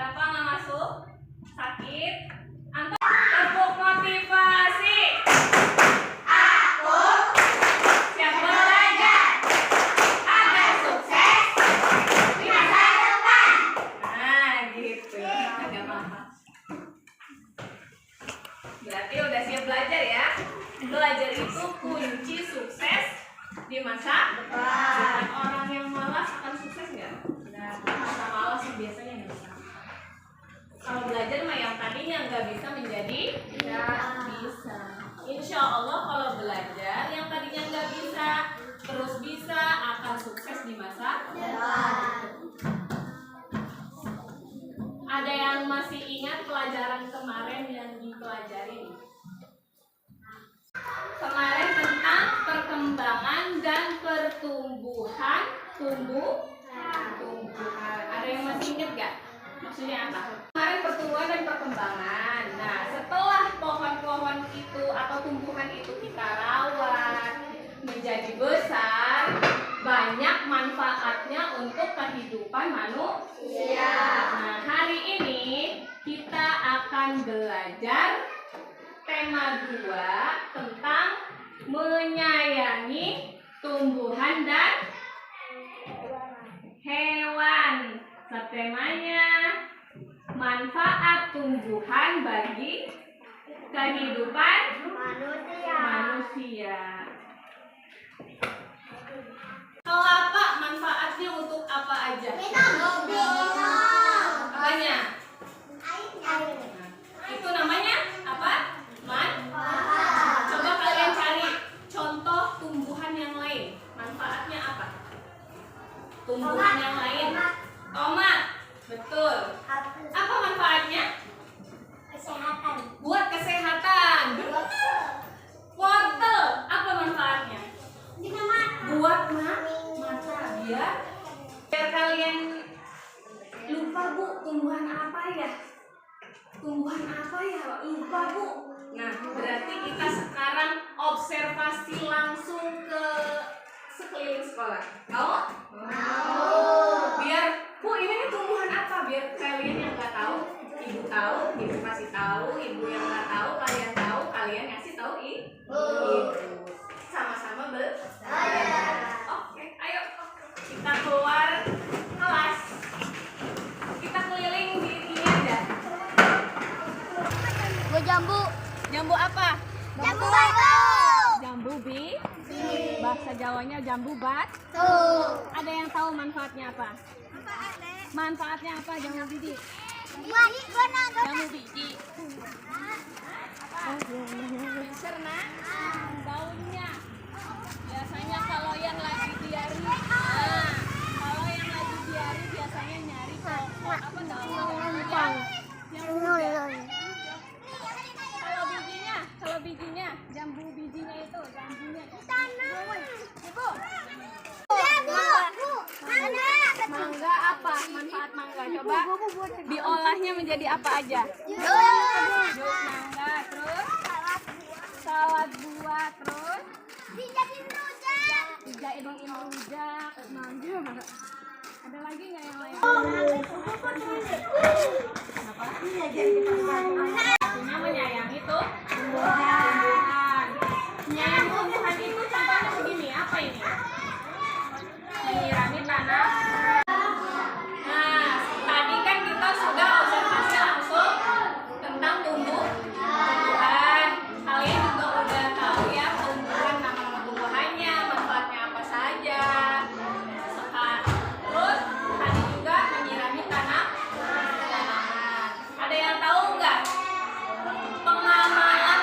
Kenapa nggak masuk? Sakit? Antum tepuk motivasi. Aku siap belajar agar sukses di masa depan. Nah, gitu. Agak mahal. Berarti udah siap belajar ya. Belajar itu kunci sukses di masa depan. Orang yang malas akan sukses nggak? Masa malas biasanya nggak bisa. Kalau belajar mah yang tadinya nggak bisa menjadi bisa. Insya Allah kalau belajar yang tadinya nggak bisa terus bisa, akan sukses di masa depan. Ada yang masih ingat pelajaran kemarin yang dipelajari? Kemarin tentang perkembangan dan pertumbuhan tumbuhan. Ada yang masih ingat gak? Maksudnya apa? Kemarin pertumbuhan dan perkembangan. Nah, setelah pohon-pohon itu atau tumbuhan itu kita rawat menjadi besar, banyak manfaatnya untuk kehidupan manusia. Nah, hari ini kita akan belajar tema 2 tentang menyayangi tumbuhan dan hewan. Subtemanya manfaat tumbuhan bagi kehidupan manusia. Kelapa manfaatnya untuk apa aja? Apanya? Itu namanya apa? Manfaat. Coba kalian cari contoh tumbuhan yang lain. Manfaatnya apa? Tumbuhan yang lain. Tomat. Betul. Apa manfaatnya? Kesehatan. Buat kesehatan. Wortel. Apa manfaatnya? Buat mata. Biar kalian lupa, Bu, tumbuhan apa ya? Tumbuhan apa ya? Lupa, Bu. Nah, berarti kita sekarang observasi langsung ke sekeliling sekolah. Mau? Biar, Bu, ini nih tumbuhan apa? Biar kalian yang nggak tahu, Ibu tahu, Ibu kasih tahu. Ibu yang nggak tahu, kalian ngasih tahu Ibu. Sama-sama belajar. Oke, ayo kita keluar kelas. Kita keliling di ini aja. Gue jambu. Jambu apa? Jambu batu. Jambu bahasa Jawanya jambu batu. Ada yang tahu manfaatnya apa? Manfaatnya apa jambu biji? Jambu biji. Serna daunnya. Biasanya kalau yang lagi diari, kalau yang lagi diari biasanya nyari pokok apa daun yang muda. Kalau bijinya, jambu bijinya itu, jambunya di sana. Ibu. Mangga apa? Manfaat mangga. Coba diolahnya menjadi apa aja? Jus mangga, terus salad buah, terus dijadiin rujak. Mangga. Ada lagi nggak yang lain? Apa? Artinya menyayangi tuh tumbuhan. Menyayangi tumbuhan itu contohnya begini, apa ini? Menyirami tanah. Nah, tadi kan kita sudah observasi langsung tentang tumbuhan. Kalian juga udah tahu ya tumbuhan, nama-nama tumbuhannya, manfaatnya apa saja. Terus tadi juga menyirami tanaman. Ada yang tahu nggak pengamalan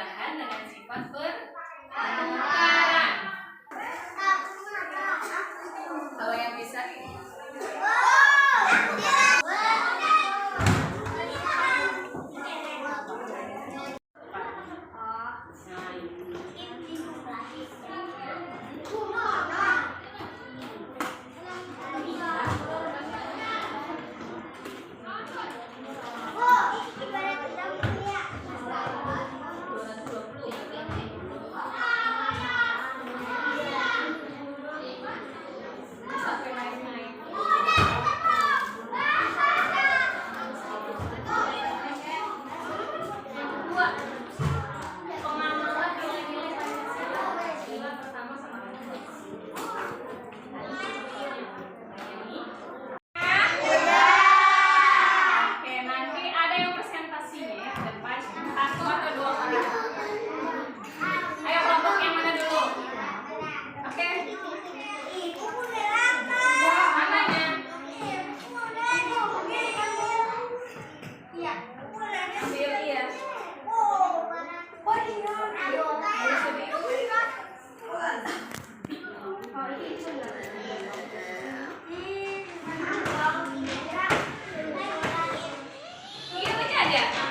tambahan dengan sifat pertukaran. Kalau yang bisa iya, baca aja.